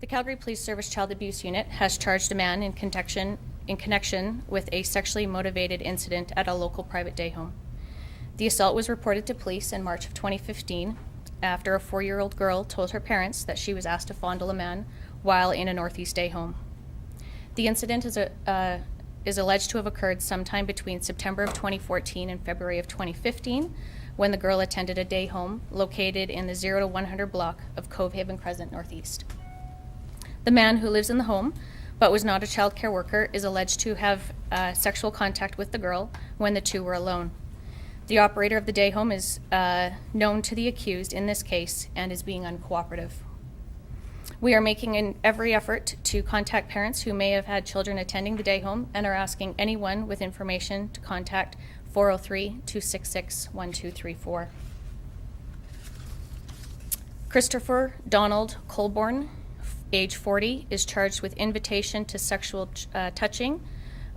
The Calgary Police Service Child Abuse Unit has charged a man in connection with a sexually motivated incident at a local private day home. The assault was reported to police in March of 2015 after a 4-year-old girl told her parents that she was asked to fondle a man while in a Northeast day home. The incident is alleged to have occurred sometime between September of 2014 and February of 2015 when the girl attended a day home located in the 0 to 100 block of Covehaven Crescent Northeast. The man who lives in the home but was not a child care worker is alleged to have sexual contact with the girl when the two were alone. The operator of the day home is known to the accused in this case and is being uncooperative. We are making every effort to contact parents who may have had children attending the day home and are asking anyone with information to contact 403-266-1234. Christopher Donald Colborne, age 40, is charged with invitation to sexual touching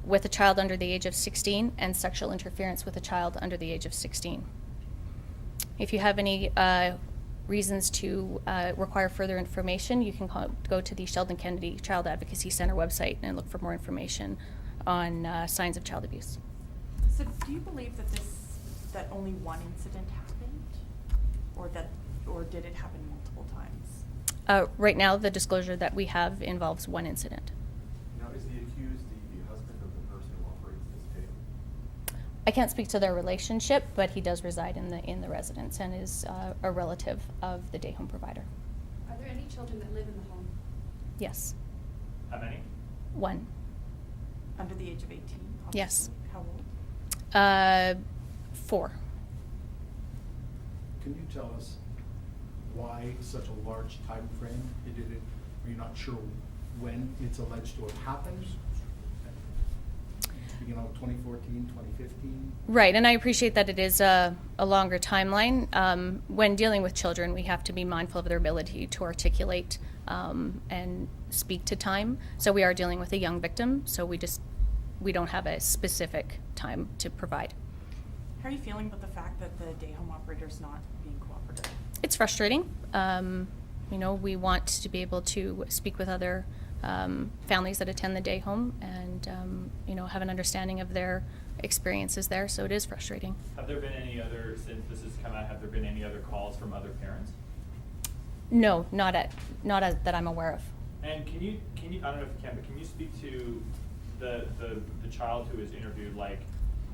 with a child under the age of 16 and sexual interference with a child under the age of 16. If you have any reasons to require further information, you can go to the Sheldon Kennedy Child Advocacy Center website and look for more information on signs of child abuse. So do you believe that only one incident happened, or did it happen multiple times? Right now, the disclosure that we have involves one incident. Now, is the accused the husband of the person who operates this day? I can't speak to their relationship, but he does reside in the residence and is a relative of the day home provider. Are there any children that live in the home? Yes. How many? One. Under the age of 18? Obviously. Yes. How old? 4. Can you tell us why such a large time frame? Are you not sure when it's alleged to have happened? Beginning of 2014, 2015? Right, and I appreciate that it is a longer timeline. When dealing with children, we have to be mindful of their ability to articulate and speak to time. So we are dealing with a young victim, so we don't have a specific time to provide. How are you feeling about the fact that the day home operator's not being cooperative? It's frustrating. We want to be able to speak with other families that attend the day home and have an understanding of their experiences there, so it is frustrating. Have there been any other, since this has come out, have there been any other calls from other parents? No, not that I'm aware of. And can you I don't know if you can, but can you speak to the child who was interviewed? Like,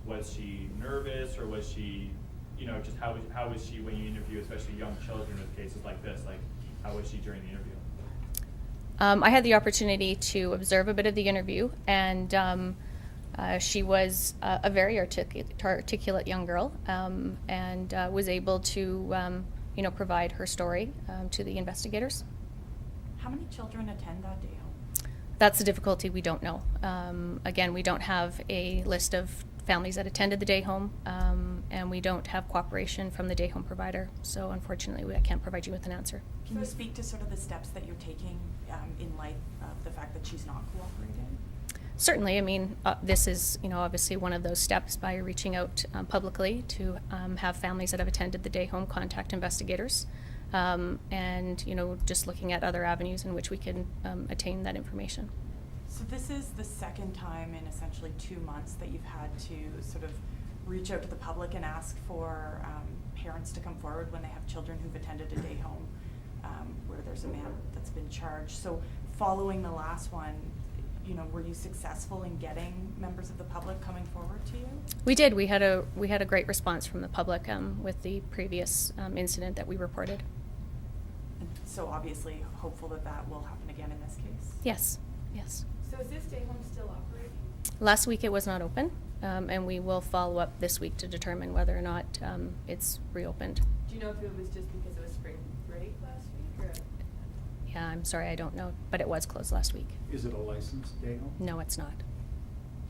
was she nervous, or was she, just how was she when you interview, especially young children with cases like this? Like, how was she during the interview? I had the opportunity to observe a bit of the interview, and she was a very articulate young girl, and was able to, provide her story to the investigators. How many children attend that day home? That's the difficulty. We don't know. Again, we don't have a list of families that attended the day home, and we don't have cooperation from the day home provider. So unfortunately, I can't provide you with an answer. Can you speak to sort of the steps that you're taking in light of the fact that she's not cooperating? Certainly. I mean, this is, obviously one of those steps by reaching out publicly to have families that have attended the day home contact investigators, and, just looking at other avenues in which we can attain that information. So this is the second time in essentially 2 months that you've had to sort of reach out to the public and ask for parents to come forward when they have children who've attended a day home where there's a man that's been charged. So following the last one, were you successful in getting members of the public coming forward to you? We did. We had a great response from the public with the previous incident that we reported. And so obviously hopeful that will happen again in this case? Yes. Yes. So is this day home still operating? Last week it was not open, and we will follow up this week to determine whether or not it's reopened. Do you know if it was just because it was spring break last week, or? Yeah, I'm sorry, I don't know, but it was closed last week. Is it a licensed day home? No, it's not.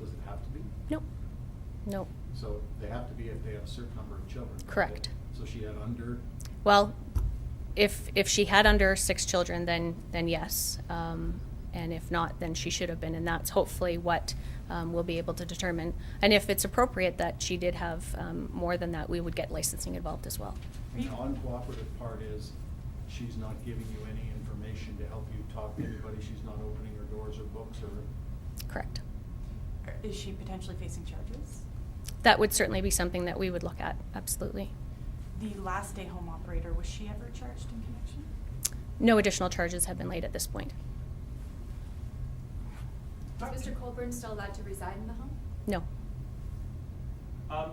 Does it have to be? Nope. Nope. So they have to be if they have a certain number of children. Correct. So she had under? Well, if she had under 6 children, then yes. And if not, then she should have been, and that's hopefully what we'll be able to determine. And if it's appropriate that she did have more than that, we would get licensing involved as well. And the uncooperative part is she's not giving you any information to help you talk to anybody, she's not opening her doors or books or? Correct. Is she potentially facing charges? That would certainly be something that we would look at, absolutely. The last day home operator, was she ever charged in connection? No additional charges have been laid at this point. Is Mr. Colburn still allowed to reside in the home? No.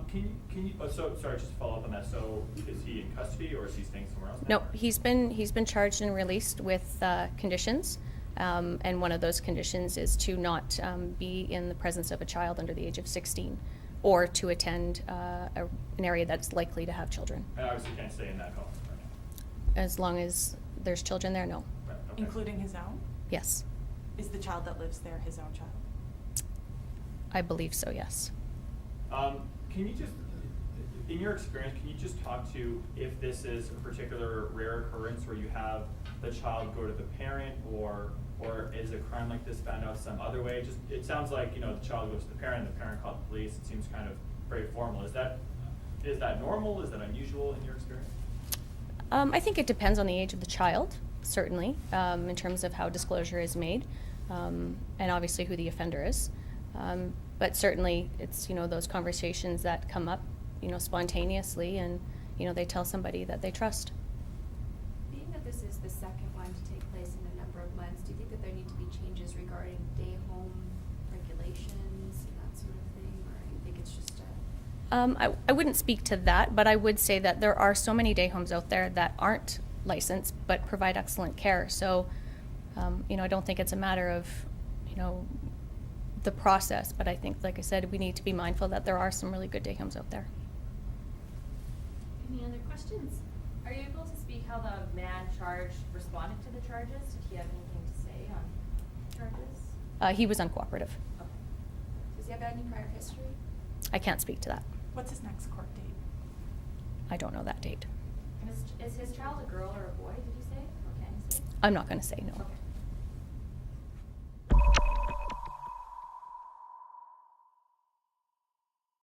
Can you, sorry, just to follow up on that, so is he in custody or is he staying somewhere else? No, now, or- he's been charged and released with conditions, and one of those conditions is to not be in the presence of a child under the age of 16, or to attend an area that's likely to have children. And obviously can't stay in that home right As long as there's children there, no. now. Right, okay. Including his own? Yes, Is the child that lives there his own child? I believe so, yes. Can you just, in your experience, can you just talk to if this is a particular rare occurrence where you have the child go to the parent, or is a crime like this found out some other way? Just, it sounds like, you know, the child goes to the parent called the police. It seems kind of very formal. Is that normal? Is that unusual in your experience? I think it depends on the age of the child, certainly, in terms of how disclosure is made, and obviously who the offender is. But certainly, it's, you know, those conversations that come up, you know, spontaneously, and, you know, they tell somebody that they trust. Being that this is the second one to take place in a number of months, do you think that there need to be changes regarding day home regulations and that sort of thing, or do you think it's just a... I wouldn't speak to that, but I would say that there are so many day homes out there that aren't licensed but provide excellent care. So, you know, I don't think it's a matter of, you know, the process, but I think, like I said, we need to be mindful that there are some really good day homes out there. Any other questions? Are you able to speak how the man charged responded to the charges? Did he have anything to say on charges? He was uncooperative. Okay. Does he have any prior history? I can't speak to that. What's his next court date? I don't know that date. And is his child a girl or a boy, did you say? Or can you say? I'm not going to say no. Okay.